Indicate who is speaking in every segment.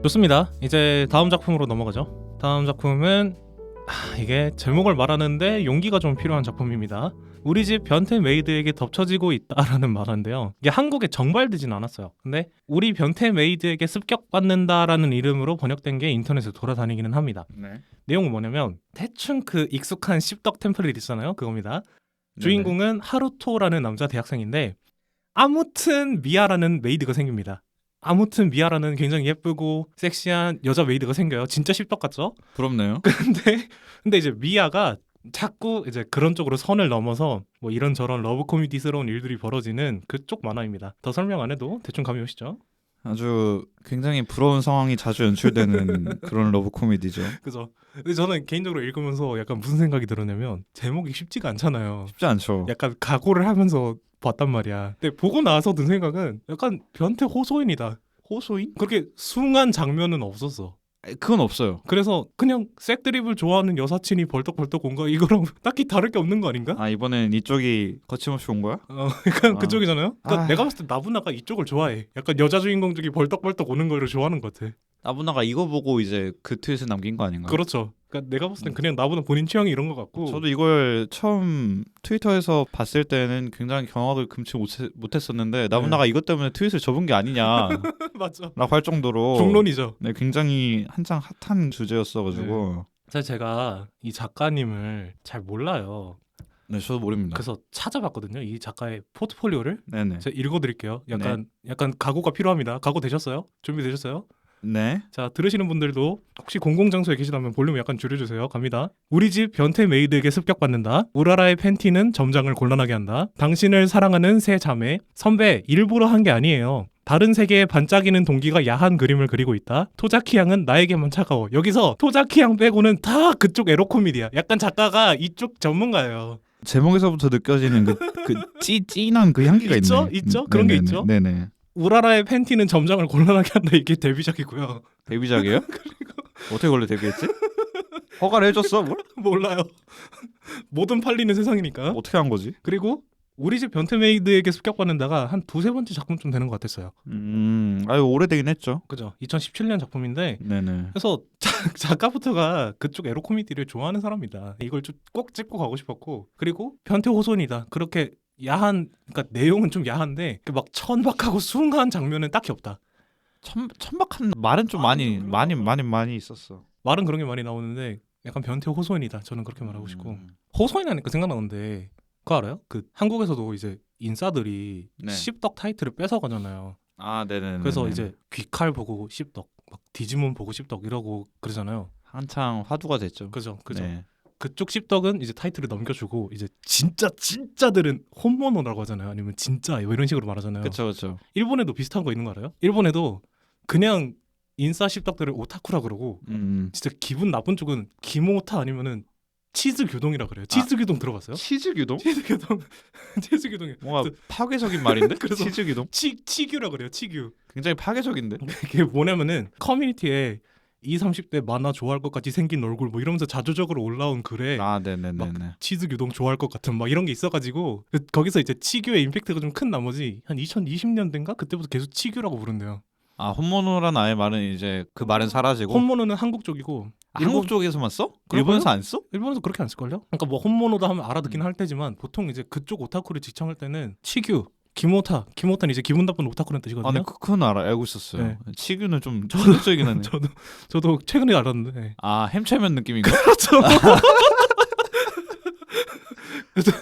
Speaker 1: 좋습니다. 이제 다음 작품으로 넘어가죠. 다음 작품은 이게 제목을 말하는데 용기가 좀 필요한 작품입니다. 우리 집 변태 메이드에게 덮쳐지고 있다라는 말인데요. 이게 한국에 정발되진 않았어요. 근데 우리 변태 메이드에게 습격받는다라는 이름으로 번역된 게 인터넷에 돌아다니기는 합니다.
Speaker 2: 네.
Speaker 1: 내용은 뭐냐면 대충 그 익숙한 씹덕 템플릿 있잖아요. 그겁니다.
Speaker 2: 네네.
Speaker 1: 주인공은 하루토라는 남자 대학생인데 아무튼 미아라는 메이드가 생깁니다. 아무튼 미아라는 굉장히 예쁘고 섹시한 여자 메이드가 생겨요. 진짜 씹덕 같죠?
Speaker 2: 부럽네요.
Speaker 1: 근데 이제 미아가 자꾸 이제 그런 쪽으로 선을 넘어서 뭐 이런저런 러브 코미디스러운 일들이 벌어지는 그쪽 만화입니다. 더 설명 안 해도 대충 감이 오시죠?
Speaker 2: 아주 굉장히 부러운 상황이 자주 연출되는 그런 러브 코미디죠.
Speaker 1: 그죠? 근데 저는 개인적으로 읽으면서 약간 무슨 생각이 들었냐면 제목이 쉽지가 않잖아요.
Speaker 2: 쉽지 않죠.
Speaker 1: 약간 각오를 하면서 봤단 말이야. 근데 보고 나서 든 생각은 약간 변태 호소인이다.
Speaker 2: 호소인?
Speaker 1: 그렇게 숭한 장면은 없었어.
Speaker 2: 그건 없어요.
Speaker 1: 그래서 그냥 색드립을 좋아하는 여사친이 벌떡벌떡 온 거 이거랑 딱히 다를 게 없는 거 아닌가?
Speaker 2: 아 이번엔 이쪽이 거침없이 온 거야?
Speaker 1: 약간
Speaker 2: 아.
Speaker 1: 그쪽이잖아요. 그러니까
Speaker 2: 아.
Speaker 1: 내가 봤을 때 나부나가 이쪽을 좋아해. 약간 여자 주인공 중에 벌떡벌떡 오는 걸 좋아하는 것 같아.
Speaker 2: 나부나가 이거 보고 이제 그 트윗을 남긴 거 아닌가?
Speaker 1: 그렇죠. 그러니까 내가 봤을 땐 그냥 나보다 본인 취향이 이런 것 같고.
Speaker 2: 저도 이걸 처음 트위터에서 봤을 때는 굉장히 경악을 금치 못했었는데 나부나가 이것 때문에 트윗을 접은 게 아니냐
Speaker 1: 맞죠.
Speaker 2: 라고 할 정도로
Speaker 1: 중론이죠.
Speaker 2: 네, 굉장히 한창 핫한 주제였어가지고
Speaker 1: 사실 제가 이 작가님을 잘 몰라요.
Speaker 2: 네 저도 모릅니다.
Speaker 1: 그래서 찾아봤거든요. 이 작가의 포트폴리오를.
Speaker 2: 네네.
Speaker 1: 제가 읽어드릴게요. 약간 각오가 필요합니다. 각오 되셨어요? 준비되셨어요?
Speaker 2: 네.
Speaker 1: 자, 들으시는 분들도 혹시 공공장소에 계시다면 볼륨 약간 줄여주세요. 갑니다. 우리 집 변태 메이드에게 습격받는다. 우라라의 팬티는 점장을 곤란하게 한다. 당신을 사랑하는 세 자매. 선배, 일부러 한 게 아니에요. 다른 세계에 반짝이는 동기가 야한 그림을 그리고 있다. 토자키양은 나에게만 차가워. 여기서 토자키양 빼고는 다 그쪽 에로 코미디야. 약간 작가가 이쪽 전문가예요.
Speaker 2: 제목에서부터 느껴지는 찐한 그 향기가
Speaker 1: 있죠?
Speaker 2: 있네.
Speaker 1: 있죠? 그런 게
Speaker 2: 네네네.
Speaker 1: 있죠?
Speaker 2: 네네.
Speaker 1: 우라라의 팬티는 점장을 곤란하게 한다. 이게 데뷔작이고요.
Speaker 2: 데뷔작이에요? 어떻게 원래 데뷔했지? 허가를 해줬어? 뭘?
Speaker 1: 몰라요. 뭐든 팔리는 세상이니까.
Speaker 2: 어떻게 한 거지?
Speaker 1: 그리고 우리 집 변태 메이드에게 습격받는다가 한 두세 번째 작품쯤 되는 것 같았어요.
Speaker 2: 아유 오래되긴 했죠.
Speaker 1: 그죠? 2017년 작품인데
Speaker 2: 네네.
Speaker 1: 그래서 작가부터가 그쪽 에로 코미디를 좋아하는 사람이다. 이걸 꼭 짚고 가고 싶었고 그리고 변태 호손이다. 그렇게 야한 그러니까 내용은 좀 야한데 막 천박하고 숭한 장면은 딱히 없다.
Speaker 2: 천박한 말은 좀 많이 있었어.
Speaker 1: 말은 그런 게 많이 나오는데 약간 변태 호소인이다. 저는 그렇게 말하고 싶고 호소인 하니까 생각나는데 그거 알아요? 그 한국에서도 이제 인싸들이
Speaker 2: 네.
Speaker 1: 씹덕 타이틀을 뺏어가잖아요.
Speaker 2: 아 네네.
Speaker 1: 그래서 이제 귀칼 보고 씹덕, 막 디지몬 보고 씹덕 이러고 그러잖아요.
Speaker 2: 한창 화두가 됐죠.
Speaker 1: 그죠.
Speaker 2: 네.
Speaker 1: 그쪽 씹덕은 이제 타이틀을 넘겨주고 이제 진짜들은 홈모노라고 하잖아요. 아니면 진짜 뭐 이런 식으로 말하잖아요.
Speaker 2: 그렇죠.
Speaker 1: 일본에도 비슷한 거 있는 거 알아요? 일본에도 그냥 인싸 씹덕들을 오타쿠라 그러고 진짜 기분 나쁜 쪽은 기모타 아니면은 치즈 교동이라 그래요. 치즈 교동 들어봤어요?
Speaker 2: 치즈 규동?
Speaker 1: 치즈 교동이
Speaker 2: 뭔가 파괴적인 말인데?
Speaker 1: 그래서
Speaker 2: 치즈 규동?
Speaker 1: 치규라 그래요. 치규.
Speaker 2: 굉장히 파괴적인데?
Speaker 1: 이게 뭐냐면은 커뮤니티에 20, 30대 만화 좋아할 것 같이 생긴 얼굴 뭐 이러면서 자조적으로 올라온 글에
Speaker 2: 아 네네네.
Speaker 1: 막 치즈 교동 좋아할 것 같은 막 이런 게 있어가지고 거기서 이제 치규의 임팩트가 좀 큰 나머지 한 2020년대인가 그때부터 계속 치규라고 부른대요.
Speaker 2: 아 홈모노란 아예 말은 이제 그 말은 사라지고
Speaker 1: 홈모노는 한국 쪽이고
Speaker 2: 한국 쪽에서만 써?
Speaker 1: 그럴까요?
Speaker 2: 일본에서 안 써?
Speaker 1: 일본에서 그렇게 안 쓸걸요? 그러니까 뭐 홈모노다 하면 알아듣긴 할 테지만 보통 이제 그쪽 오타쿠를 지칭할 때는 치규, 기모타는 이제 기분 나쁜 오타쿠라는 뜻이거든요.
Speaker 2: 아, 네, 그건 알고 있었어요.
Speaker 1: 네.
Speaker 2: 치규는 좀 충격적이긴 하네.
Speaker 1: 저도 최근에 알았는데.
Speaker 2: 아 햄채면 느낌인가?
Speaker 1: 그렇죠.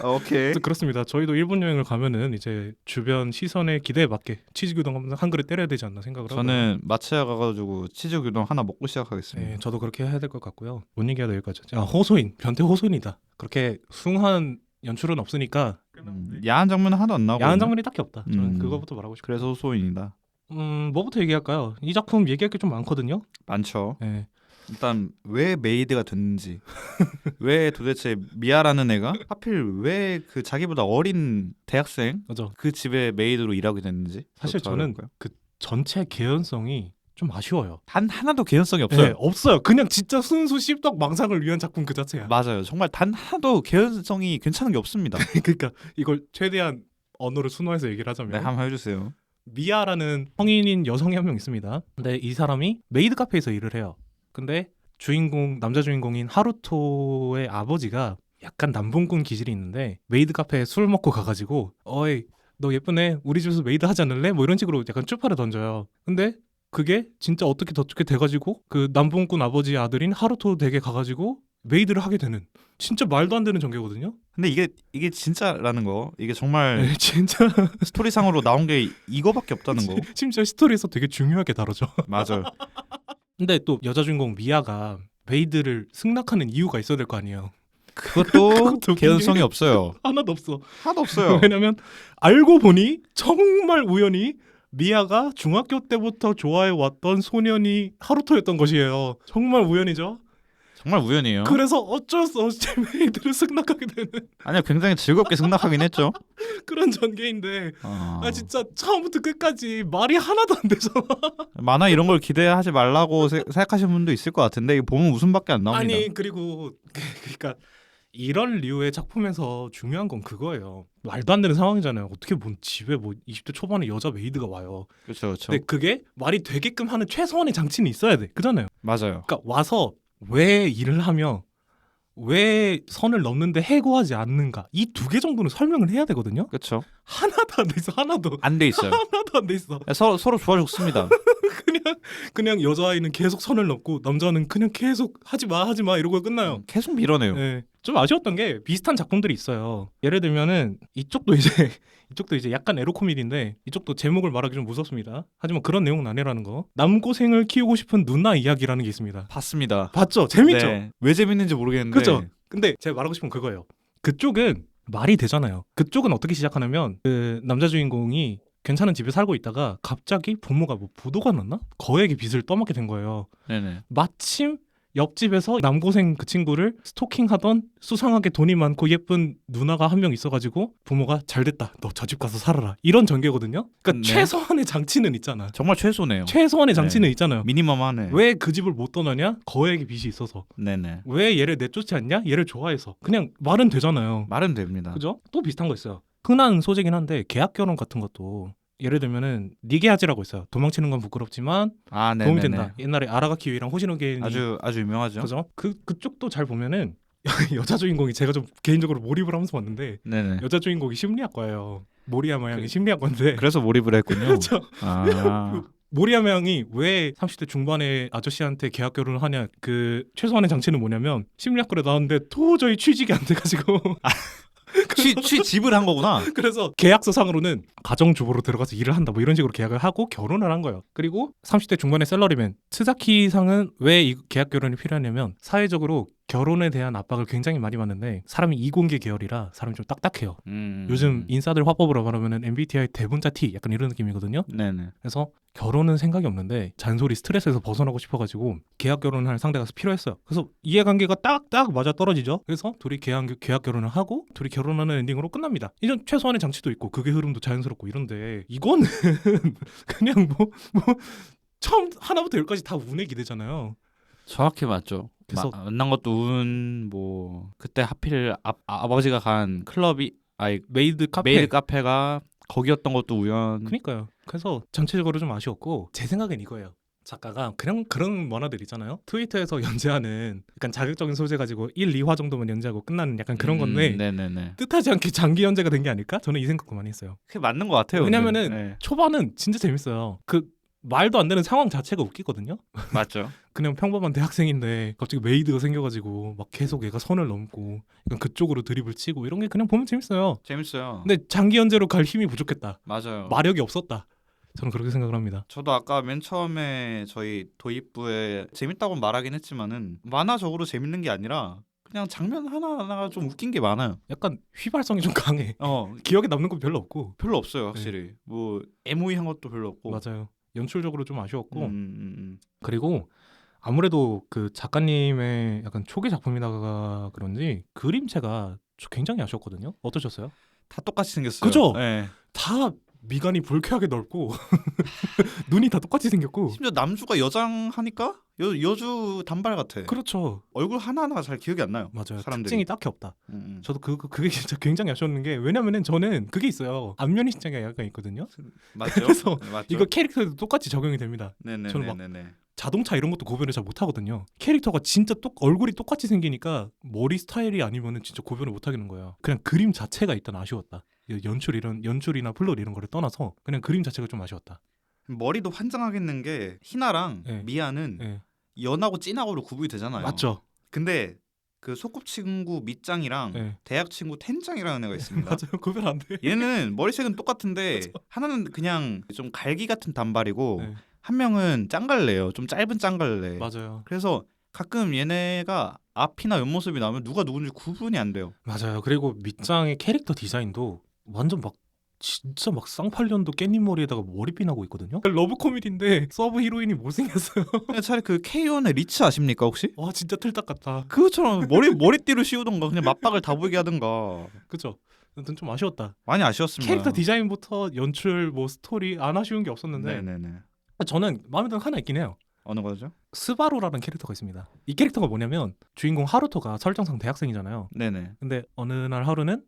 Speaker 2: 오케이.
Speaker 1: 그렇습니다. 저희도 일본 여행을 가면은 이제 주변 시선의 기대에 맞게 치즈 규동 한 그릇 때려야 되지 않나 생각을 하고.
Speaker 2: 저는 마츠야 가가지고 치즈 규동 하나 먹고 시작하겠습니다.
Speaker 1: 네, 저도 그렇게 해야 될 것 같고요. 뭔 얘기야 여기까지. 호소인, 변태 호소인이다. 그렇게 숭한 연출은 없으니까
Speaker 2: 야한 장면은 하나도 안 나오고.
Speaker 1: 야한 장면이 딱히 없다. 저는 그거부터 말하고 싶어요.
Speaker 2: 그래서 소인이다.
Speaker 1: 뭐부터 얘기할까요? 이 작품 얘기할 게 좀 많거든요.
Speaker 2: 많죠.
Speaker 1: 네.
Speaker 2: 일단 왜 메이드가 됐는지, 왜 도대체 미아라는 애가 하필 왜 그 자기보다 어린 대학생
Speaker 1: 맞아.
Speaker 2: 그 집에 메이드로 일하게 됐는지.
Speaker 1: 사실 저는
Speaker 2: 알아볼까요?
Speaker 1: 그 전체 개연성이 좀 아쉬워요.
Speaker 2: 단 하나도 개연성이 없어요.
Speaker 1: 네, 없어요. 그냥 진짜 순수 씹덕 망상을 위한 작품 그 자체야.
Speaker 2: 맞아요. 정말 단 하나도 개연성이 괜찮은 게 없습니다.
Speaker 1: 그러니까 이걸 최대한 언어를 순화해서 얘기를 하자면
Speaker 2: 네, 한번 해주세요.
Speaker 1: 미아라는 성인인 여성이 한 명 있습니다. 근데 이 사람이 메이드 카페에서 일을 해요. 근데 남자 주인공인 하루토의 아버지가 약간 남봉꾼 기질이 있는데 메이드 카페에 술 먹고 가가지고 어이 너 예쁘네 우리 집에서 메이드 하지 않을래? 뭐 이런 식으로 약간 쭈파를 던져요. 근데 그게 진짜 어떻게 돼가지고 그 남봉꾼 아버지의 아들인 하루토 댁에 가가지고 메이드를 하게 되는 진짜 말도 안 되는 전개거든요.
Speaker 2: 근데 이게 진짜라는 거. 이게 정말
Speaker 1: 네, 진짜
Speaker 2: 스토리상으로 나온 게 이거밖에 없다는 거.
Speaker 1: 심지어 스토리에서 되게 중요하게 다뤄져.
Speaker 2: 맞아요.
Speaker 1: 근데 또 여자 주인공 미아가 메이드를 승낙하는 이유가 있어야 될 거 아니에요.
Speaker 2: 그것도
Speaker 1: 그것도
Speaker 2: 개연성이
Speaker 1: 분명히
Speaker 2: 없어요.
Speaker 1: 하나도 없어.
Speaker 2: 하나도 없어요.
Speaker 1: 왜냐면 알고 보니 정말 우연히 미아가 중학교 때부터 좋아해 왔던 소년이 하루토였던 것이에요. 정말 우연이죠.
Speaker 2: 정말 우연이에요.
Speaker 1: 그래서 어쩔 수 없이 메이드를 승낙하게 되는
Speaker 2: 아니요, 굉장히 즐겁게 승낙하긴 했죠.
Speaker 1: 그런 전개인데 진짜 처음부터 끝까지 말이 하나도 안 되잖아.
Speaker 2: 만화 이런 걸 기대하지 말라고 생각하시는 분도 있을 것 같은데 이거 보면 웃음밖에 안 나옵니다.
Speaker 1: 아니 그리고 그러니까 이런 류의 작품에서 중요한 건 그거예요. 말도 안 되는 상황이잖아요. 어떻게 뭐 집에 뭐 20대 초반에 여자 메이드가 와요.
Speaker 2: 그렇죠, 그렇죠.
Speaker 1: 근데 그게 말이 되게끔 하는 최소한의 장치는 있어야 돼. 그잖아요.
Speaker 2: 맞아요.
Speaker 1: 그러니까 와서 왜 일을 하며 왜 선을 넘는데 해고하지 않는가 이 두 개 정도는 설명을 해야 되거든요.
Speaker 2: 그렇죠.
Speaker 1: 하나도 안 돼 있어. 하나도
Speaker 2: 안 돼 있어요.
Speaker 1: 하나도 안 돼 있어.
Speaker 2: 서로 좋아 죽습니다.
Speaker 1: 그냥 여자아이는 계속 선을 넘고 남자는 그냥 계속 하지 마 이러고 끝나요.
Speaker 2: 계속 밀어내요.
Speaker 1: 네. 좀 아쉬웠던 게 비슷한 작품들이 있어요. 예를 들면은 이쪽도 이제 약간 에로 코미디인데 이쪽도 제목을 말하기 좀 무섭습니다. 하지만 그런 내용은 아니라는 거. 남고생을 키우고 싶은 누나 이야기라는 게 있습니다.
Speaker 2: 봤습니다.
Speaker 1: 봤죠? 재밌죠?
Speaker 2: 네. 왜 재밌는지 모르겠는데.
Speaker 1: 그죠? 근데 제가 말하고 싶은 그거예요. 그쪽은 말이 되잖아요. 그쪽은 어떻게 시작하냐면 그 남자 주인공이 괜찮은 집에 살고 있다가 갑자기 부모가 뭐 부도가 났나? 거액의 빚을 떠맡게 된 거예요.
Speaker 2: 네네.
Speaker 1: 마침 옆집에서 남고생 그 친구를 스토킹하던 수상하게 돈이 많고 예쁜 누나가 한 명 있어가지고 부모가 잘됐다 너 저 집 가서 살아라 이런 전개거든요. 그러니까
Speaker 2: 네.
Speaker 1: 최소한의 장치는 있잖아.
Speaker 2: 정말 최소네요.
Speaker 1: 최소한의 장치는
Speaker 2: 네.
Speaker 1: 있잖아요.
Speaker 2: 미니멈하네.
Speaker 1: 왜 그 집을 못 떠나냐? 거액의 빚이 있어서.
Speaker 2: 네네.
Speaker 1: 왜 얘를 내쫓지 않냐? 얘를 좋아해서. 그냥 말은 되잖아요.
Speaker 2: 말은 됩니다.
Speaker 1: 그죠? 또 비슷한 거 있어요. 흔한 소재긴 한데 계약 결혼 같은 것도 예를 들면은 니게하지라고 있어요. 도망치는 건 부끄럽지만
Speaker 2: 아, 네네네.
Speaker 1: 도움이 된다. 옛날에 아라가키위랑 호시노게니
Speaker 2: 아주 유명하죠.
Speaker 1: 그죠? 그쪽도 잘 보면은 여자 주인공이 제가 좀 개인적으로 몰입을 하면서 봤는데
Speaker 2: 네네.
Speaker 1: 여자 주인공이 심리학과예요. 모리야마 양이 심리학과인데
Speaker 2: 그래서 몰입을 했군요.
Speaker 1: 그렇죠.
Speaker 2: 아.
Speaker 1: 모리야마 양이 왜 30대 중반의 아저씨한테 계약 결혼을 하냐 그 최소한의 장치는 뭐냐면 심리학과를 나왔는데 도저히 취직이 안 돼가지고
Speaker 2: 취집을 한 거구나.
Speaker 1: 그래서 계약서상으로는 가정주부로 들어가서 일을 한다 뭐 이런 식으로 계약을 하고 결혼을 한 거예요. 그리고 30대 중반의 샐러리맨 스자키상은 왜 이 계약 결혼이 필요하냐면 사회적으로 결혼에 대한 압박을 굉장히 많이 받는데 사람이 이공계 계열이라 사람이 좀 딱딱해요. 요즘 인싸들 화법으로 말하면 MBTI 대문자 T 약간 이런 느낌이거든요.
Speaker 2: 네네.
Speaker 1: 그래서 결혼은 생각이 없는데 잔소리 스트레스에서 벗어나고 싶어가지고 계약 결혼을 할 상대가 필요했어요. 그래서 이해관계가 딱딱 맞아 떨어지죠. 그래서 둘이 계약 결혼을 하고 둘이 결혼하는 엔딩으로 끝납니다. 이런 최소한의 장치도 있고 그게 흐름도 자연스럽고 이런데 이거는 그냥 뭐 처음 하나부터 열까지 다 운에 기대잖아요.
Speaker 2: 정확히 맞죠.
Speaker 1: 그래서
Speaker 2: 만난 것도 운, 뭐 그때 하필 아버지가 간 클럽이
Speaker 1: 메이드
Speaker 2: 카페가 거기였던 것도 우연.
Speaker 1: 그러니까요. 그래서 전체적으로 좀 아쉬웠고 제 생각엔 이거예요. 작가가 그냥 그런 만화들 있잖아요. 트위터에서 연재하는 약간 자극적인 소재 가지고 1, 2화 정도만 연재하고 끝나는 약간 그런 건데
Speaker 2: 네네네.
Speaker 1: 뜻하지 않게 장기 연재가 된 게 아닐까? 저는 이 생각도 많이 했어요.
Speaker 2: 그게 맞는 것 같아요.
Speaker 1: 왜냐면은
Speaker 2: 네.
Speaker 1: 초반은 진짜 재밌어요. 그 말도 안 되는 상황 자체가 웃기거든요.
Speaker 2: 맞죠.
Speaker 1: 그냥 평범한 대학생인데 갑자기 메이드가 생겨가지고 막 계속 얘가 선을 넘고 약간 그쪽으로 드립을 치고 이런 게 그냥 보면 재밌어요.
Speaker 2: 재밌어요.
Speaker 1: 근데 장기 연재로 갈 힘이 부족했다.
Speaker 2: 맞아요.
Speaker 1: 마력이 없었다. 저는 그렇게 생각을 합니다.
Speaker 2: 저도 아까 맨 처음에 저희 도입부에 재밌다고 말하긴 했지만은 만화적으로 재밌는 게 아니라 그냥 장면 하나하나가 좀 웃긴 게 많아요.
Speaker 1: 약간 휘발성이 좀 강해. 기억에 남는 건 별로 없고.
Speaker 2: 별로 없어요, 확실히. 뭐 애무이한 것도 별로 없고.
Speaker 1: 맞아요. 연출적으로 좀 아쉬웠고. 그리고 아무래도 그 작가님의 약간 초기 작품이다가 그런지 그림체가 굉장히 아쉬웠거든요. 어떠셨어요?
Speaker 2: 다 똑같이 생겼어요.
Speaker 1: 그죠?
Speaker 2: 네.
Speaker 1: 다 미간이 불쾌하게 넓고 눈이 다 똑같이 생겼고
Speaker 2: 심지어 남주가 여장하니까 여주 단발 같아.
Speaker 1: 그렇죠.
Speaker 2: 얼굴 하나하나가 잘 기억이 안 나요.
Speaker 1: 맞아요.
Speaker 2: 사람들이.
Speaker 1: 특징이 딱히 없다.
Speaker 2: 음.
Speaker 1: 저도 그게 진짜 굉장히 아쉬웠는 게 왜냐면은 저는 그게 있어요. 안면이 신장이 약간 있거든요.
Speaker 2: 맞죠?
Speaker 1: 그래서
Speaker 2: 네, 맞죠?
Speaker 1: 이거 캐릭터에도 똑같이 적용이 됩니다. 저는 막
Speaker 2: 네네네네.
Speaker 1: 자동차 이런 것도 구별을 잘 못하거든요. 캐릭터가 진짜 얼굴이 똑같이 생기니까 머리 스타일이 아니면은 진짜 구별을 못하겠는 거예요. 그냥 그림 자체가 일단 아쉬웠다. 연출이나 플롯 이런 거를 떠나서 그냥 그림 자체가 좀 아쉬웠다.
Speaker 2: 머리도 환장하겠는 게 희나랑
Speaker 1: 네.
Speaker 2: 미아는
Speaker 1: 네.
Speaker 2: 연하고 진하고로 구분이 되잖아요.
Speaker 1: 맞죠?
Speaker 2: 근데 그 소꿉친구 밑장이랑
Speaker 1: 네.
Speaker 2: 대학 친구 텐장이라는 애가 있습니다.
Speaker 1: 맞아요. 구별 안 돼.
Speaker 2: 얘는 머리색은 똑같은데 하나는 그냥 좀 갈기 같은 단발이고
Speaker 1: 네.
Speaker 2: 한 명은 짱갈래예요. 좀 짧은 짱갈래.
Speaker 1: 맞아요.
Speaker 2: 그래서 가끔 얘네가 앞이나 옆모습이 나오면 누가 누군지 구분이 안 돼요.
Speaker 1: 맞아요. 그리고 밑장의 캐릭터 디자인도 완전 막 진짜 막 쌍팔년도 깻잎 머리에다가 머리핀 하고 있거든요. 러브 코미디인데 서브 히로인이 못생겼어요.
Speaker 2: 그냥 차라리 그 K1의 리치 아십니까 혹시?
Speaker 1: 와 진짜 틀딱 같다.
Speaker 2: 그것처럼 머리띠로 씌우던가 그냥 맞박을 다 보이게 하던가.
Speaker 1: 그죠? 아무튼 좀 아쉬웠다.
Speaker 2: 많이 아쉬웠습니다.
Speaker 1: 캐릭터 디자인부터 연출 뭐 스토리 안 아쉬운 게 없었는데
Speaker 2: 네네네.
Speaker 1: 저는 마음에 드는 거 하나 있긴 해요.
Speaker 2: 어느 거죠?
Speaker 1: 스바루라는 캐릭터가 있습니다. 이 캐릭터가 뭐냐면 주인공 하루토가 설정상 대학생이잖아요.
Speaker 2: 네네.
Speaker 1: 근데 어느 날 하루는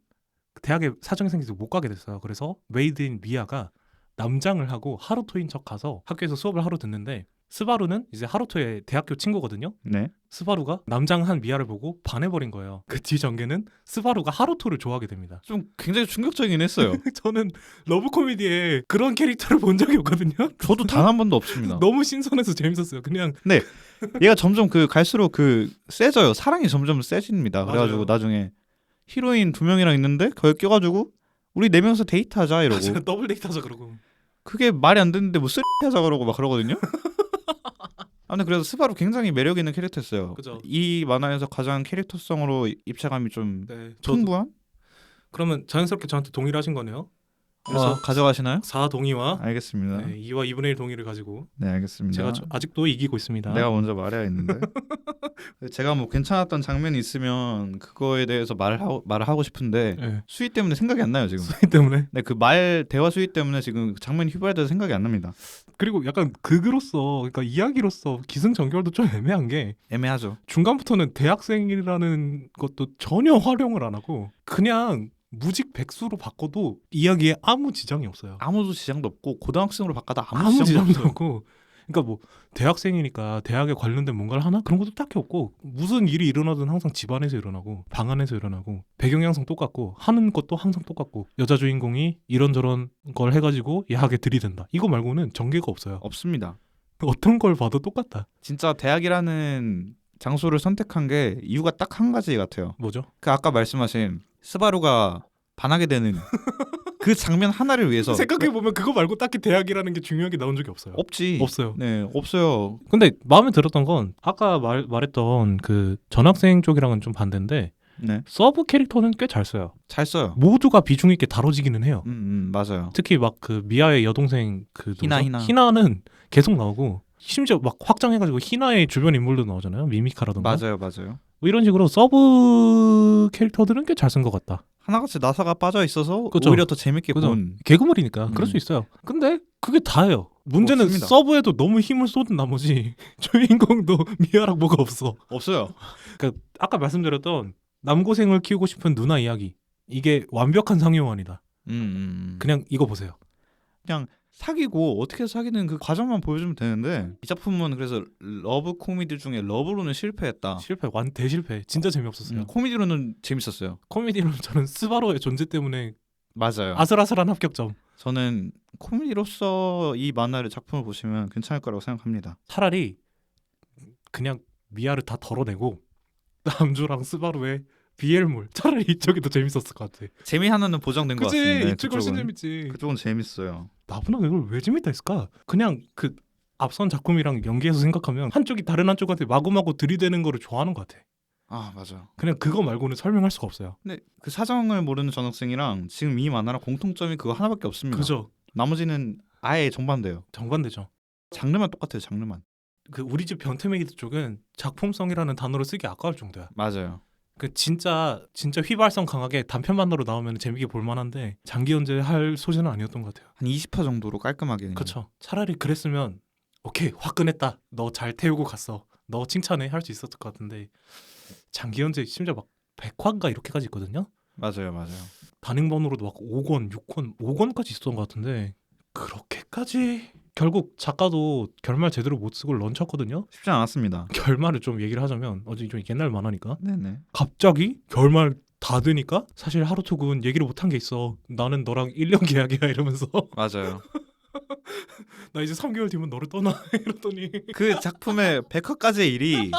Speaker 1: 대학에 사정이 생겨서 못 가게 됐어요. 그래서 메이드인 미아가 남장을 하고 하루토인 척 가서 학교에서 수업을 하루 듣는데 스바루는 이제 하루토의 대학교 친구거든요.
Speaker 2: 네.
Speaker 1: 스바루가 남장한 미아를 보고 반해버린 거예요. 그 뒤 전개는 스바루가 하루토를 좋아하게 됩니다.
Speaker 2: 좀 굉장히 충격적이긴 했어요.
Speaker 1: 저는 러브 코미디에 그런 캐릭터를 본 적이 없거든요.
Speaker 2: 저도 단 한 번도 없습니다.
Speaker 1: 너무 신선해서 재밌었어요. 그냥
Speaker 2: 얘가 점점 갈수록 세져요. 사랑이 점점 세집니다. 그래가지고
Speaker 1: 맞아요.
Speaker 2: 나중에 히로인 2명이랑 있는데 거기 껴가지고 우리 4명이서 데이트하자 이러고
Speaker 1: 맞아요. 더블 데이트하자 그러고.
Speaker 2: 그게 말이 안 되는데 뭐 하자 그러고 막 그러거든요. 아무튼 그래서 스바루 굉장히 매력 있는 캐릭터였어요.
Speaker 1: 그죠.
Speaker 2: 이 만화에서 가장 캐릭터성으로 입체감이 좀
Speaker 1: 네. 저도
Speaker 2: 풍부한?
Speaker 1: 그러면 자연스럽게 저한테 동의를 하신 거네요. 그래서
Speaker 2: 가져가시나요?
Speaker 1: 4 동의와
Speaker 2: 알겠습니다.
Speaker 1: 네, 2와 2분의 1 동의를 가지고
Speaker 2: 네, 알겠습니다.
Speaker 1: 제가 아직도 이기고 있습니다.
Speaker 2: 내가 먼저 말해야 했는데 제가 뭐 괜찮았던 장면이 있으면 그거에 대해서 말을 하고 싶은데
Speaker 1: 네.
Speaker 2: 수위 때문에 생각이 안 나요 지금.
Speaker 1: 수위 때문에.
Speaker 2: 네, 그 대화 수위 때문에 지금 장면이 휘발돼서 생각이 안 납니다.
Speaker 1: 그리고 약간 극으로서 그러니까 이야기로서 기승전결도 좀 애매한 게
Speaker 2: 애매하죠.
Speaker 1: 중간부터는 대학생이라는 것도 전혀 활용을 안 하고 그냥 무직 백수로 바꿔도 이야기에 아무 지장이 없어요.
Speaker 2: 아무도 지장도 없고 고등학생으로 바꿔도 아무
Speaker 1: 아무
Speaker 2: 지장도
Speaker 1: 지장도 없고 그러니까 뭐 대학생이니까 대학에 관련된 뭔가를 하나 그런 것도 딱히 없고 무슨 일이 일어나든 항상 집안에서 일어나고 방 안에서 일어나고 배경이 항상 똑같고 하는 것도 항상 똑같고 여자 주인공이 이런저런 걸 해가지고 야하게 들이댄다 이거 말고는 전개가 없어요.
Speaker 2: 없습니다.
Speaker 1: 어떤 걸 봐도 똑같다.
Speaker 2: 진짜 대학이라는 장소를 선택한 게 이유가 딱 한 가지 같아요.
Speaker 1: 뭐죠?
Speaker 2: 그 아까 말씀하신 스바루가 반하게 되는 그 장면 하나를 위해서
Speaker 1: 생각해 보면 그거 말고 딱히 대학이라는 게 중요하게 나온 적이 없어요.
Speaker 2: 없지.
Speaker 1: 없어요.
Speaker 2: 네, 없어요.
Speaker 1: 근데 마음에 들었던 건 아까 말했던 그 전학생 쪽이랑은 좀 반대인데
Speaker 2: 네,
Speaker 1: 서브 캐릭터는 꽤 잘 써요.
Speaker 2: 잘 써요.
Speaker 1: 모두가 비중 있게 다뤄지기는 해요.
Speaker 2: 맞아요.
Speaker 1: 특히 막 그 미아의 여동생 그
Speaker 2: 희나.
Speaker 1: 희나는 계속 나오고 심지어 막 확장해가지고 희나의 주변 인물도 나오잖아요. 미미카라던가.
Speaker 2: 맞아요.
Speaker 1: 뭐 이런 식으로 서브 캐릭터들은 꽤 잘 쓴 것 같다.
Speaker 2: 하나같이 나사가 빠져 있어서
Speaker 1: 그죠.
Speaker 2: 오히려 더 재밌게
Speaker 1: 그죠.
Speaker 2: 본.
Speaker 1: 개그물이니까 그럴 수 있어요. 근데 그게 다예요. 문제는
Speaker 2: 없습니다.
Speaker 1: 서브에도 너무 힘을 쏟은 나머지 주인공도 미아랑 뭐가 없어.
Speaker 2: 없어요.
Speaker 1: 그러니까 아까 말씀드렸던 남고생을 키우고 싶은 누나 이야기 이게 완벽한 상용환이다. 그냥 이거 보세요.
Speaker 2: 그냥 사귀고 어떻게 사귀는 그 과정만 보여주면 되는데 이 작품은 그래서 러브 코미디 중에 러브로는 실패했다.
Speaker 1: 실패 대실패 진짜 재미없었어요.
Speaker 2: 코미디로는 재밌었어요.
Speaker 1: 코미디로는 저는 스바로의 존재 때문에
Speaker 2: 맞아요.
Speaker 1: 아슬아슬한 합격점.
Speaker 2: 저는 코미디로서 이 만화를 작품을 보시면 괜찮을 거라고 생각합니다.
Speaker 1: 차라리 그냥 미아를 다 덜어내고 남주랑 스바루의 BL물 차라리 이쪽이 더 재밌었을 것 같아.
Speaker 2: 재미 하나는 보장된 것 같습니다.
Speaker 1: 그치 이쪽 훨씬 재밌지.
Speaker 2: 그쪽은 재밌어요.
Speaker 1: 나보다 이걸 왜 재밌다 했을까? 그냥 그 앞선 작품이랑 연계해서 생각하면 한쪽이 다른 한쪽한테 마구마구 들이대는 거를 좋아하는 것 같아.
Speaker 2: 아 맞아.
Speaker 1: 그냥 그거 말고는 설명할 수가 없어요.
Speaker 2: 근데 그 사정을 모르는 전학생이랑 지금 이 만화랑 공통점이 그거 하나밖에 없습니다.
Speaker 1: 그죠?
Speaker 2: 나머지는 아예 정반대요.
Speaker 1: 정반대죠.
Speaker 2: 장르만 똑같아요. 장르만.
Speaker 1: 그 우리 집 변태메이드 쪽은 작품성이라는 단어를 쓰기 아까울 정도야.
Speaker 2: 맞아요.
Speaker 1: 그 진짜 휘발성 강하게 단편 만화로 나오면 재밌게 볼 만한데 장기 연재할 소재는 아니었던 것 같아요.
Speaker 2: 한 20화 정도로 깔끔하게.
Speaker 1: 그렇죠. 차라리 그랬으면 오케이 화끈했다. 너 잘 태우고 갔어. 너 칭찬해 할 수 있었을 것 같은데 장기 연재 심지어 막 100화인가 이렇게까지 있거든요.
Speaker 2: 맞아요.
Speaker 1: 단행 번호로도 막 5권, 6권, 5권까지 있었던 것 같은데 그렇게까지 결국 작가도 결말 제대로 못 쓰고 런쳤거든요.
Speaker 2: 쉽지 않았습니다.
Speaker 1: 결말을 좀 얘기를 하자면 어제 좀 옛날 만화니까
Speaker 2: 네네.
Speaker 1: 갑자기 결말 다 되니까 사실 하루토군 얘기를 못한 게 있어. 나는 너랑 1년 계약이야 이러면서
Speaker 2: 맞아요.
Speaker 1: 나 이제 3개월 뒤면 너를 떠나 이러더니
Speaker 2: 그 작품의 100화까지의 일이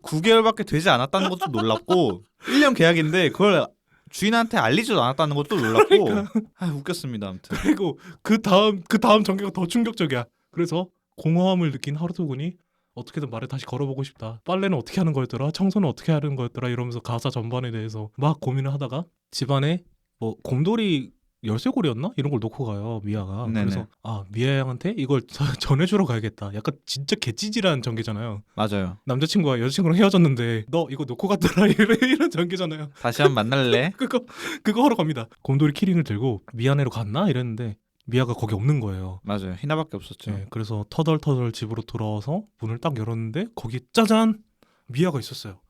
Speaker 2: 9개월밖에 되지 않았다는 것도 놀랍고 1년 계약인데 그걸 주인한테 알리지도 않았다는 것도 놀랍고 아 웃겼습니다. 아무튼
Speaker 1: 그리고 그 다음 전개가 더 충격적이야. 그래서 공허함을 느낀 하루토군이 어떻게든 말을 다시 걸어보고 싶다. 빨래는 어떻게 하는 거였더라? 청소는 어떻게 하는 거였더라? 이러면서 가사 전반에 대해서 막 고민을 하다가 집안에 뭐 곰돌이 열쇠고리였나? 이런 걸 놓고 가요 미아가.
Speaker 2: 네네.
Speaker 1: 그래서 아 미아 양한테 이걸 전해주러 가야겠다. 약간 진짜 개찌질한 전개잖아요.
Speaker 2: 맞아요.
Speaker 1: 남자친구와 여자친구랑 헤어졌는데 너 이거 놓고 갔더라 이런 전개잖아요.
Speaker 2: 다시 한번 만날래?
Speaker 1: 그거 하러 갑니다. 곰돌이 키링을 들고 미아네로 갔나 이랬는데 미아가 거기 없는 거예요.
Speaker 2: 맞아요. 희나밖에 없었죠.
Speaker 1: 네, 그래서 터덜터덜 집으로 돌아와서 문을 딱 열었는데 거기 짜잔 미아가 있었어요.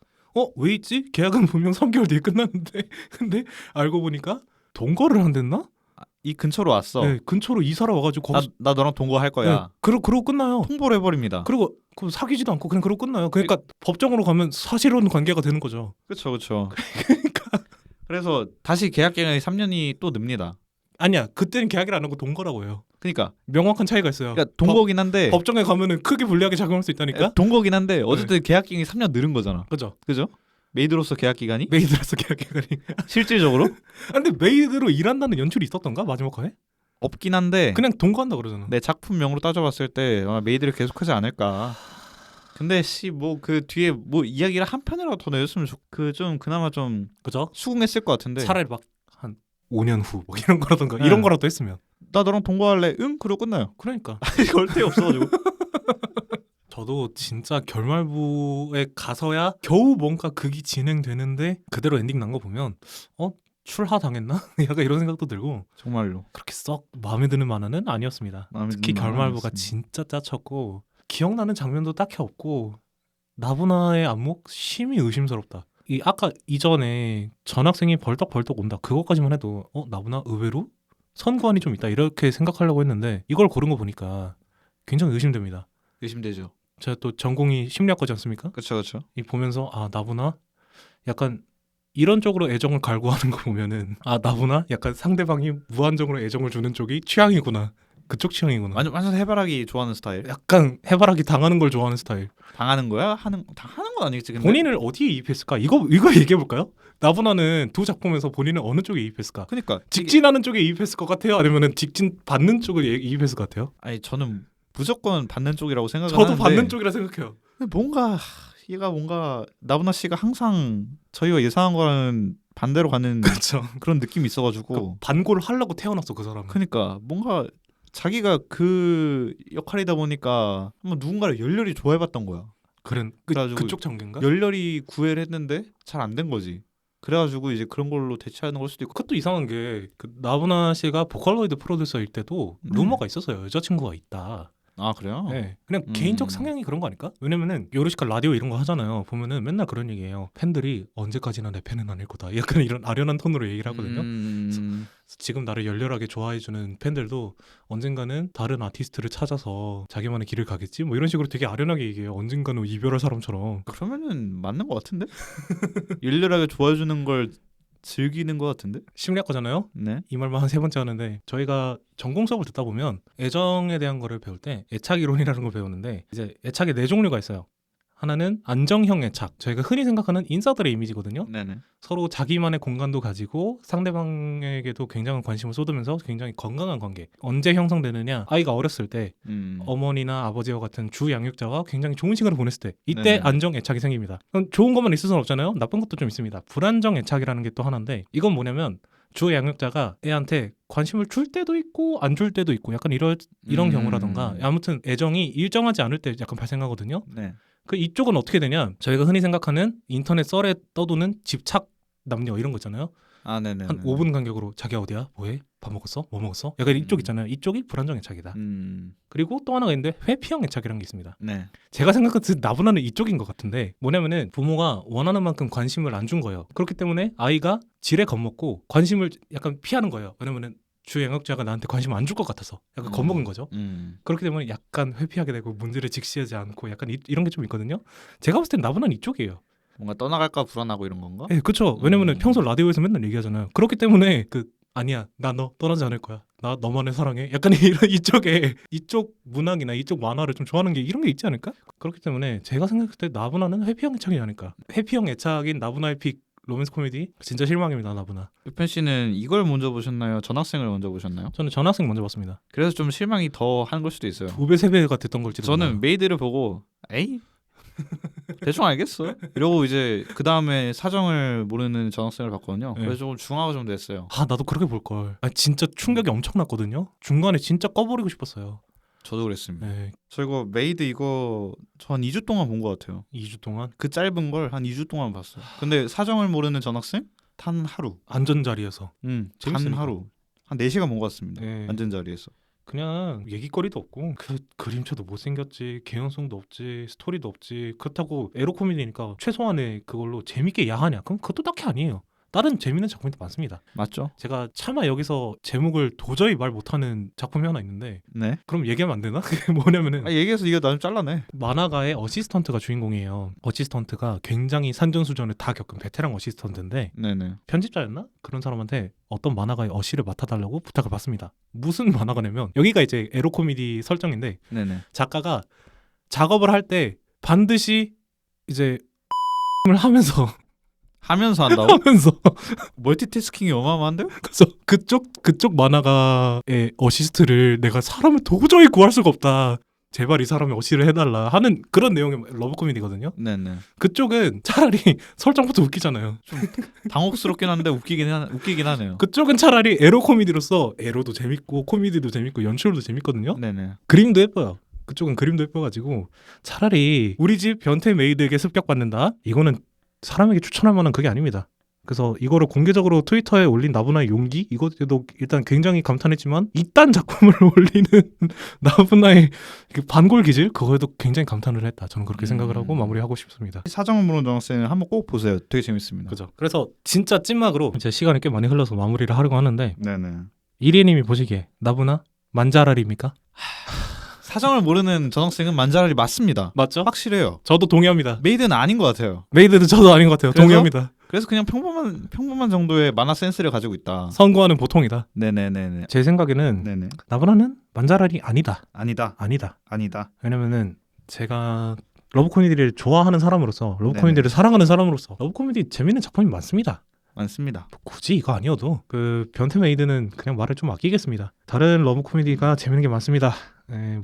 Speaker 1: 왜 있지? 계약은 분명 3개월 뒤에 끝났는데 근데 알고 보니까 동거를 한댔나?
Speaker 2: 이 근처로 왔어.
Speaker 1: 네, 근처로 이사를 와가지고 거기
Speaker 2: 나 너랑 동거할 거야.
Speaker 1: 네, 그러고 끝나요.
Speaker 2: 통보를 해버립니다.
Speaker 1: 그리고 그 사귀지도 않고 그냥 그러고 끝나요. 그러니까 법정으로 가면 사실혼 관계가 되는 거죠.
Speaker 2: 그렇죠. 그래서 다시 계약 기간이 3년이 또 늡니다.
Speaker 1: 아니야, 그때는 계약을 안 하고 동거라고 해요.
Speaker 2: 그러니까
Speaker 1: 명확한 차이가 있어요.
Speaker 2: 동거긴 한데
Speaker 1: 법정에 가면은 크게 불리하게 작용할 수 있다니까.
Speaker 2: 동거긴 한데 어쨌든 계약 기간이 3년 늘은 거잖아.
Speaker 1: 그죠?
Speaker 2: 메이드로서 계약 기간이
Speaker 1: 메이드로서 계약 기간이.
Speaker 2: 실질적으로
Speaker 1: 근데 메이드로 일한다는 연출이 있었던가 마지막 화에?
Speaker 2: 없긴 한데
Speaker 1: 그냥 동거한다 그러잖아.
Speaker 2: 내 작품명으로 따져봤을 때 아마 메이드를 계속하지 않을까. 근데 뭐 그 뒤에 뭐 이야기를 한 편이라도 더 내줬으면 좀 그나마 좀
Speaker 1: 그죠?
Speaker 2: 수긍했을 것 같은데.
Speaker 1: 차라리 막 한 5년 후 뭐 이런 거라던가
Speaker 2: 네.
Speaker 1: 이런 거라도 했으면.
Speaker 2: 나 너랑 동거할래? 응? 그러고 끝나요.
Speaker 1: 그러니까.
Speaker 2: 걸 데 없어가지고.
Speaker 1: 저도 진짜 결말부에 가서야 겨우 뭔가 극이 진행되는데 그대로 엔딩 난 거 보면 출하 당했나? 약간 이런 생각도 들고
Speaker 2: 정말로
Speaker 1: 그렇게 썩 마음에 드는 만화는 아니었습니다.
Speaker 2: 마음에
Speaker 1: 특히
Speaker 2: 드는 만화는
Speaker 1: 결말부가
Speaker 2: 아니었습니다.
Speaker 1: 진짜 짜쳤고 기억나는 장면도 딱히 없고 나부나의 안목 심히 의심스럽다. 이 아까 이전에 전학생이 벌떡벌떡 온다 그것까지만 해도 나부나 의외로 선구안이 좀 있다 이렇게 생각하려고 했는데 이걸 고른 거 보니까 굉장히 의심됩니다.
Speaker 2: 의심되죠.
Speaker 1: 제가 또 전공이 심리학과지 않습니까?
Speaker 2: 그렇죠.
Speaker 1: 이 보면서 나부나 약간 이런 쪽으로 애정을 갈구하는 거 보면은 나부나 약간 상대방이 무한정으로 애정을 주는 쪽이 취향이구나. 그쪽 취향이구나.
Speaker 2: 완전 해바라기 좋아하는 스타일.
Speaker 1: 약간 해바라기 당하는 걸 좋아하는 스타일.
Speaker 2: 당하는 거야? 당하는 건 아니겠지. 근데
Speaker 1: 본인을 어디에 이입했을까? 이거 얘기해 볼까요? 나부나는 두 작품에서 본인은 어느 쪽에 이입했을까?
Speaker 2: 그러니까
Speaker 1: 직진하는 쪽에 이입했을 것 같아요? 아니면은 직진 받는 쪽에 이입했을 것 같아요?
Speaker 2: 아니 저는 무조건 받는 쪽이라고 생각을
Speaker 1: 저도
Speaker 2: 하는데
Speaker 1: 받는 쪽이라 생각해요.
Speaker 2: 뭔가 얘가 뭔가 나부나 씨가 항상 저희가 예상한 거랑 반대로 가는
Speaker 1: 그렇죠.
Speaker 2: 그런 느낌이 있어가지고
Speaker 1: 그 반고를 하려고 태어났어 그 사람은.
Speaker 2: 그러니까 뭔가 자기가 그 역할이다 보니까 한번 누군가를 열렬히 좋아해봤던 거야. 그래가지고
Speaker 1: 그쪽 전개인가?
Speaker 2: 열렬히 구애를 했는데 잘 안 된 거지. 그래가지고 이제 그런 걸로 대체하는 걸 수도 있고.
Speaker 1: 그것도 이상한 게 나부나 씨가 보컬로이드 프로듀서일 때도 루머가 있었어요. 여자친구가 있다.
Speaker 2: 아 그래요?
Speaker 1: 네, 그냥 개인적 성향이 그런 거 아닐까? 왜냐면은 요르시카 라디오 이런 거 하잖아요. 보면은 맨날 그런 얘기해요. 팬들이 언제까지나 내 팬은 아닐 거다. 약간 이런 아련한 톤으로 얘기를 하거든요. 지금 나를 열렬하게 좋아해주는 팬들도 언젠가는 다른 아티스트를 찾아서 자기만의 길을 가겠지? 뭐 이런 식으로 되게 아련하게 얘기해요. 언젠가는 이별할 사람처럼.
Speaker 2: 그러면은 맞는 것 같은데? 열렬하게 좋아해주는 걸 즐기는 것 같은데?
Speaker 1: 심리학과잖아요.
Speaker 2: 네.
Speaker 1: 이 말만 한 3번째 하는데 저희가 전공 수업을 듣다 보면 애정에 대한 거를 배울 때 애착 이론이라는 걸 배우는데 이제 애착의 4종류가 있어요. 하나는 안정형 애착. 저희가 흔히 생각하는 인싸들의 이미지거든요.
Speaker 2: 네네.
Speaker 1: 서로 자기만의 공간도 가지고 상대방에게도 굉장한 관심을 쏟으면서 굉장히 건강한 관계. 언제 형성되느냐? 아이가 어렸을 때 어머니나 아버지와 같은 주 양육자와 굉장히 좋은 시간을 보냈을 때 이때
Speaker 2: 네네.
Speaker 1: 안정 애착이 생깁니다. 그럼 좋은 것만 있을 수는 없잖아요. 나쁜 것도 좀 있습니다. 불안정 애착이라는 게 또 하나인데 이건 뭐냐면 주 양육자가 애한테 관심을 줄 때도 있고 안 줄 때도 있고 약간 이런 경우라던가 아무튼 애정이 일정하지 않을 때 약간 발생하거든요.
Speaker 2: 네.
Speaker 1: 그 이쪽은 어떻게 되냐? 저희가 흔히 생각하는 인터넷 썰에 떠도는 집착 남녀 이런 거 있잖아요.
Speaker 2: 아, 네네.
Speaker 1: 한 5분 간격으로 자기야 어디야? 뭐해? 밥 먹었어? 뭐 먹었어? 약간 이쪽 있잖아요. 이쪽이 불안정 애착이다. 그리고 또 하나가 있는데 회피형 애착이라는 게 있습니다.
Speaker 2: 네.
Speaker 1: 제가 생각했을 때 나분하는 이쪽인 것 같은데 뭐냐면은 부모가 원하는 만큼 관심을 안 준 거예요. 그렇기 때문에 아이가 지레 겁먹고 관심을 약간 피하는 거예요. 왜냐면은 주 영역자가 나한테 관심 안 줄 것 같아서 약간 겁먹은 거죠. 그렇기 때문에 약간 회피하게 되고 문제를 직시하지 않고 약간 이런 게 좀 있거든요. 제가 봤을 땐 나분한 이쪽이에요.
Speaker 2: 뭔가 떠나갈까 불안하고 이런 건가?
Speaker 1: 예, 그렇죠. 왜냐면은 평소 라디오에서 맨날 얘기하잖아요. 그렇기 때문에 아니야, 나 너 떠나지 않을 거야. 나 너만을 사랑해. 약간 이런 이쪽 문학이나 이쪽 만화를 좀 좋아하는 게 이런 게 있지 않을까? 그렇기 때문에 제가 생각할 때 나부나는 회피형 애착이 아닐까. 회피형 애착인 나부나의 픽 로맨스 코미디 진짜 실망입니다. 나부나.
Speaker 2: 유펜 씨는 이걸 먼저 보셨나요? 전학생을 먼저 보셨나요?
Speaker 1: 저는 전학생 먼저 봤습니다.
Speaker 2: 그래서 좀 실망이 더 한 걸 수도 있어요.
Speaker 1: 2배 3배가 됐던 걸지도
Speaker 2: 저는
Speaker 1: 몰라요.
Speaker 2: 메이드를 보고 에이 대충 알겠어. 이러고 이제 그 다음에 사정을 모르는 전학생을 봤거든요.
Speaker 1: 네.
Speaker 2: 그래서 조금 중화가 좀 됐어요.
Speaker 1: 아 나도 그렇게 볼 걸. 아 진짜 충격이 엄청났거든요. 중간에 진짜 꺼버리고 싶었어요.
Speaker 2: 저도 그랬습니다.
Speaker 1: 네,
Speaker 2: 저 이거 메이드 이거 저 한 2주 동안 본 것 같아요.
Speaker 1: 2주 동안
Speaker 2: 그 짧은 걸 한 2주 동안 봤어요. 근데 사정을 모르는 전학생? 단 하루.
Speaker 1: 안전자리에서.
Speaker 2: 단
Speaker 1: 재밌으니까.
Speaker 2: 하루. 한 4시간 본 것 같습니다.
Speaker 1: 네.
Speaker 2: 앉은 자리에서.
Speaker 1: 그냥 얘기거리도 없고 그 그림체도 못생겼지, 개연성도 없지, 스토리도 없지. 그렇다고 에로 코미디니까 최소한의 그걸로 재밌게 야하냐? 그럼 그것도 딱히 아니에요. 다른 재밌는 작품이 많습니다.
Speaker 2: 맞죠?
Speaker 1: 제가 차마 여기서 제목을 도저히 말 못하는 작품이 하나 있는데
Speaker 2: 네.
Speaker 1: 그럼 얘기하면 안 되나? 그게 뭐냐면은
Speaker 2: 얘기해서 이거 나 좀 잘라내.
Speaker 1: 만화가의 어시스턴트가 주인공이에요. 어시스턴트가 굉장히 산전수전을 다 겪은 베테랑 어시스턴트인데
Speaker 2: 네네.
Speaker 1: 편집자였나? 그런 사람한테 어떤 만화가의 어시를 맡아달라고 부탁을 받습니다. 무슨 만화가냐면 여기가 이제 에로 코미디 설정인데
Speaker 2: 네네.
Speaker 1: 작가가 작업을 할 때 반드시 이제 을 하면서
Speaker 2: 하면서 한다고?
Speaker 1: 하면서
Speaker 2: 멀티태스킹이 어마어마한데요?
Speaker 1: 그래서 그쪽 만화가의 어시스트를 내가 사람을 도저히 구할 수가 없다. 제발 이 사람의 어시를 해달라 하는 그런 내용의 러브 코미디거든요.
Speaker 2: 네네.
Speaker 1: 그쪽은 차라리 설정부터 웃기잖아요.
Speaker 2: 당혹스럽긴 한데 웃기긴 하네요.
Speaker 1: 그쪽은 차라리 에로 코미디로서 에로도 재밌고 코미디도 재밌고 연출도 재밌거든요.
Speaker 2: 네네.
Speaker 1: 그림도 예뻐요. 그쪽은 그림도 예뻐가지고 차라리 우리 집 변태 메이드에게 습격받는다. 이거는 사람에게 추천할 만한 그게 아닙니다. 그래서 이거를 공개적으로 트위터에 올린 나부나의 용기 이것도 일단 굉장히 감탄했지만 이딴 작품을 올리는 나부나의 그 반골 기질 그거에도 굉장히 감탄을 했다. 저는 그렇게 생각을 하고 마무리하고 싶습니다.
Speaker 2: 사정을 모르는 전학생은 한번 꼭 보세요. 되게 재밌습니다.
Speaker 1: 그죠. 그래서 진짜 찐막으로 제 시간이 꽤 많이 흘러서 마무리를 하려고 하는데
Speaker 2: 네네.
Speaker 1: 이리님이 보시기에 나부나 만자랄입니까?
Speaker 2: 사정을 모르는 전학생은 만자랄이 맞습니다.
Speaker 1: 맞죠?
Speaker 2: 확실해요.
Speaker 1: 저도 동의합니다.
Speaker 2: 메이드는 아닌 것 같아요.
Speaker 1: 메이드는 저도 아닌 것 같아요.
Speaker 2: 그래서?
Speaker 1: 동의합니다.
Speaker 2: 그래서 그냥 평범한 정도의 만화 센스를 가지고 있다.
Speaker 1: 선구하는 보통이다.
Speaker 2: 네네네네.
Speaker 1: 제 생각에는
Speaker 2: 네네.
Speaker 1: 나부나는 만자랄이 아니다.
Speaker 2: 아니다.
Speaker 1: 아니다. 왜냐면은 제가 러브 코미디를 좋아하는 사람으로서 러브
Speaker 2: 네네.
Speaker 1: 코미디를 사랑하는 사람으로서 러브 코미디 재밌는 작품이 많습니다.
Speaker 2: 많습니다.
Speaker 1: 굳이 이거 아니어도 그 변태 메이드는 그냥 말을 좀 아끼겠습니다. 다른 러브 코미디가 재밌는 게 많습니다.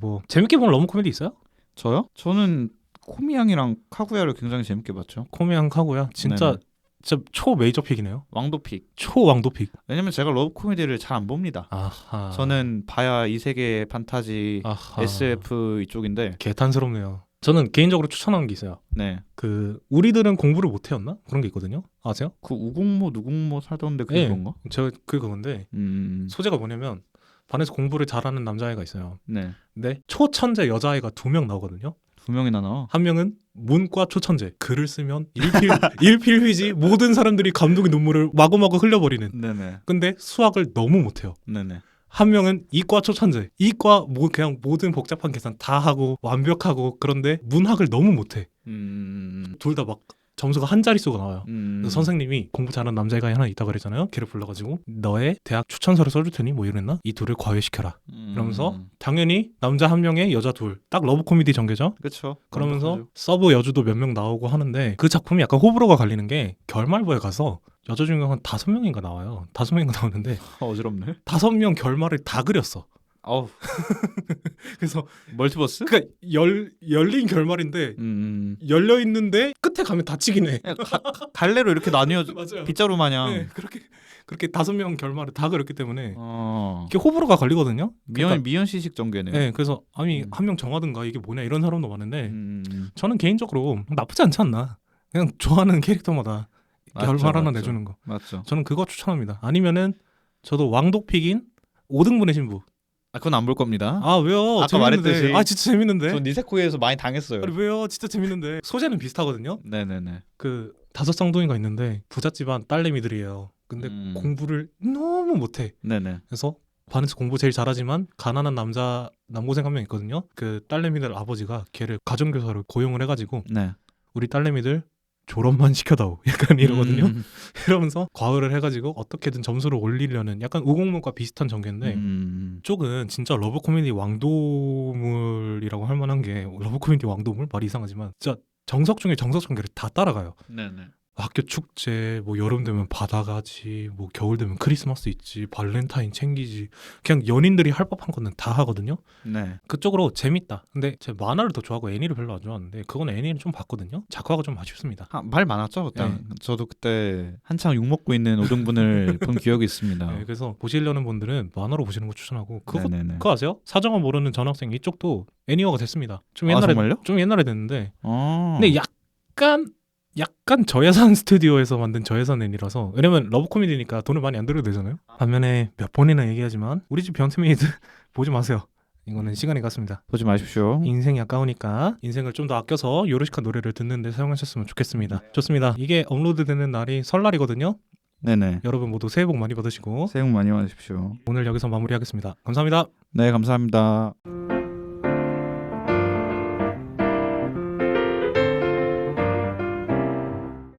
Speaker 1: 뭐 재밌게 본 러브 코미디 있어요?
Speaker 2: 저요? 저는 코미양이랑 카구야를 굉장히 재밌게 봤죠.
Speaker 1: 코미양 카고야 진짜
Speaker 2: 네네.
Speaker 1: 진짜 초 메이저 픽이네요.
Speaker 2: 왕도픽.
Speaker 1: 초 왕도 픽.
Speaker 2: 왜냐면 제가 러브 코미디를 잘 안 봅니다.
Speaker 1: 아하.
Speaker 2: 저는 봐야 이 세계 판타지,
Speaker 1: 아하.
Speaker 2: SF 이쪽인데.
Speaker 1: 개탄스럽네요. 저는 개인적으로 추천하는 게 있어요.
Speaker 2: 네.
Speaker 1: 그 우리들은 공부를 못 해였나? 그런 게 있거든요. 아세요?
Speaker 2: 그 우공모 누공모 살던데 그게
Speaker 1: 네.
Speaker 2: 그건가?
Speaker 1: 저 그건데 소재가 뭐냐면 반에서 공부를 잘하는 남자아이가 있어요.
Speaker 2: 네.
Speaker 1: 근데 초천재 여자아이가 2명 나오거든요.
Speaker 2: 2명이나 나와.
Speaker 1: 한 명은 문과 초천재. 글을 쓰면 일필휘지 모든 사람들이 감동의 눈물을 마구마구 흘려버리는.
Speaker 2: 네네.
Speaker 1: 근데 수학을 너무 못해요.
Speaker 2: 네네.
Speaker 1: 한 명은 이과 초천재. 이과 그냥 모든 복잡한 계산 다 하고 완벽하고 그런데 문학을 너무 못해. 둘 다 막 점수가 한 자릿수가 나와요. 그래서 선생님이 공부 잘하는 남자애가 하나 있다 그랬잖아요. 걔를 불러가지고 너의 대학 추천서를 써줄 테니 뭐 이랬나? 이 둘을 과외시켜라. 이러면서 당연히 남자 한 명에 여자 둘. 딱 러브 코미디 전개죠.
Speaker 2: 그렇죠.
Speaker 1: 그러면서 서브 여주도 몇 명 나오고 하는데 그 작품이 약간 호불호가 갈리는 게 결말부에 가서 여자 주인공 한 5명인가 나와요. 5명인가 나오는데
Speaker 2: 어지럽네.
Speaker 1: 5명 결말을 다 그렸어.
Speaker 2: 어우.
Speaker 1: 그래서
Speaker 2: 멀티버스?
Speaker 1: 그러니까 열린 결말인데 열려 있는데 끝에 가면 닫히긴 해.
Speaker 2: 갈래로 이렇게 나뉘어
Speaker 1: 맞아요.
Speaker 2: 빗자루 마냥.
Speaker 1: 네, 그렇게 5명 결말을 다 그렸기 때문에
Speaker 2: 어.
Speaker 1: 이게 호불호가 갈리거든요.
Speaker 2: 미연 시식 전개네요.
Speaker 1: 네, 그래서 아니 한 명 정하든가 이게 뭐냐 이런 사람도 많은데
Speaker 2: 음.
Speaker 1: 저는 개인적으로 나쁘지 않지 않나. 그냥 좋아하는 캐릭터마다
Speaker 2: 맞죠,
Speaker 1: 결말 하나
Speaker 2: 맞죠.
Speaker 1: 내주는 거.
Speaker 2: 맞죠.
Speaker 1: 저는 그거 추천합니다. 아니면은 저도 왕독픽인 5등분의 신부.
Speaker 2: 아 그건 안 볼 겁니다.
Speaker 1: 아 왜요?
Speaker 2: 아까
Speaker 1: 재밌는데.
Speaker 2: 말했듯이
Speaker 1: 아 진짜 재밌는데.
Speaker 2: 전 니세코에서 많이 당했어요.
Speaker 1: 아니 왜요? 진짜 재밌는데. 소재는 비슷하거든요.
Speaker 2: 네네네.
Speaker 1: 그 5쌍둥이가 있는데 부잣집안 딸내미들이에요. 근데 공부를 너무 못해.
Speaker 2: 네네.
Speaker 1: 그래서 반에서 공부 제일 잘하지만 가난한 남고생 한 명 있거든요. 그 딸내미들 아버지가 걔를 가정교사로 고용을 해가지고
Speaker 2: 네.
Speaker 1: 우리 딸내미들 졸업만 시켜다오 약간 이러거든요.
Speaker 2: 음.
Speaker 1: 이러면서 과외를 해가지고 어떻게든 점수를 올리려는 약간 우공문과 비슷한 전개인데 쪽은 진짜 러브 코미디 왕도물이라고 할 만한 게 러브 코미디 왕도물 말이 이상하지만 진짜 정석 중에 정석 전개를 다 따라가요.
Speaker 2: 네네.
Speaker 1: 학교 축제, 뭐 여름 되면 바다 가지, 뭐 겨울 되면 크리스마스 있지, 발렌타인 챙기지. 그냥 연인들이 할 법한 거는 다 하거든요.
Speaker 2: 네.
Speaker 1: 그쪽으로 재밌다. 근데 제 만화를 더 좋아하고 애니를 별로 안 좋아하는데 그건 애니는 좀 봤거든요. 작화가 좀 아쉽습니다.
Speaker 2: 말 많았죠 그때.
Speaker 1: 네.
Speaker 2: 저도 그때 한창 욕 먹고 있는 5등분을 본 기억이 있습니다.
Speaker 1: 네, 그래서 보시려는 분들은 만화로 보시는 거 추천하고
Speaker 2: 네네네.
Speaker 1: 그거 아세요? 사정어 모르는 전학생 이쪽도 애니어가 됐습니다. 좀
Speaker 2: 아,
Speaker 1: 옛날에
Speaker 2: 정말요?
Speaker 1: 좀 옛날에 됐는데
Speaker 2: 아.
Speaker 1: 근데 약간 저예산 스튜디오에서 만든 저예산 애니라서 왜냐면 러브 코미디니까 돈을 많이 안 들여도 되잖아요. 반면에 몇 번이나 얘기하지만 우리 집 변태메이드 보지 마세요. 이거는 시간이 갔습니다.
Speaker 2: 보지 마십시오.
Speaker 1: 인생이 아까우니까 인생을 좀 더 아껴서 요르시카 노래를 듣는데 사용하셨으면 좋겠습니다. 좋습니다. 이게 업로드되는 날이 설날이거든요.
Speaker 2: 네네.
Speaker 1: 여러분 모두 새해 복 많이 받으시고
Speaker 2: 새해 복 많이 받으십시오.
Speaker 1: 오늘 여기서 마무리하겠습니다. 감사합니다.
Speaker 2: 네 감사합니다.